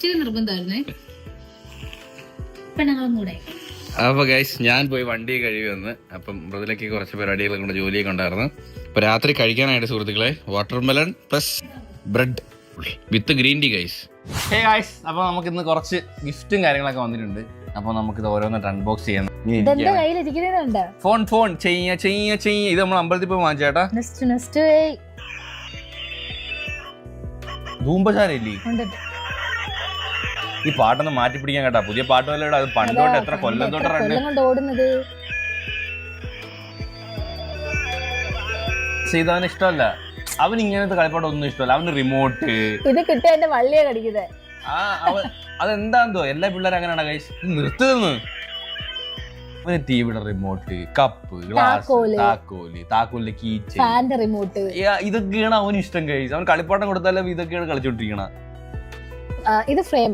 ഇച്ചിരി നിർബന്ധമായിരുന്നേ പെണ്ണുങ്ങളും കൂടെ. അപ്പൊ ഗൈസ് ഞാൻ പോയി വണ്ടി കഴുകി വന്ന്. അപ്പം മൃദുലയ്ക്ക് കുറച്ച് പരിപാടികളൊക്കെ കൊണ്ട് ജോലിയൊക്കെ ഉണ്ടായിരുന്നു. അപ്പൊ രാത്രി കഴിക്കാനായിട്ട് സുഹൃത്തുക്കളെ watermelon plus bread with green tea guys. Hey guys, അപ്പൊ നമുക്ക് ഇന്ന് കുറച്ച് ഗിഫ്റ്റും കാര്യങ്ങളൊക്കെ വന്നിട്ടുണ്ട്. അപ്പൊ നമുക്കിത് ഓരോന്നിട്ട് അൺബോക്സ് ചെയ്യണം. ഫോൺ ഇത് നമ്മൾ അമ്പലത്തിൽ പോയി വാങ്ങിച്ചേട്ടാ. ധൂമ്പശാലയില്ലേ ഈ പാട്ടൊന്ന് മാറ്റി പിടിക്കാൻ കേട്ടാ. പുതിയ പാട്ട് വല്ല അത് പണ്ടോട്ട് എത്ര കൊല്ലം തൊട്ട് ചെയ്തവന് ഇഷ്ടമല്ല. അവൻ ഇങ്ങനത്തെ കളിപ്പാട്ടൊന്നും ഇഷ്ടമല്ല. അവന് റിമോട്ട് ഇത് കിട്ടിയ എന്റെ വള്ളിയെ കടിക്കുന്നത്. അതെന്താന്തോ എല്ലാ പിള്ളേരും അങ്ങനെയാണ് ഗൈസ്. നിർത്തുന്നു. അവന് ടിവിയുടെ റിമോട്ട്, കപ്പ്, ഗ്ലാസ്, താക്കോല്, കീച്ച്, റിമോട്ട്, ഇതൊക്കെയാണ് അവന് ഇഷ്ടം ഗൈസ്. അവൻ കളിപ്പാട്ടം കൊടുത്താലും ഇതൊക്കെയാണ് കളിച്ചോണ്ടിരിക്കണ. ഇത് ഫ്രെയിം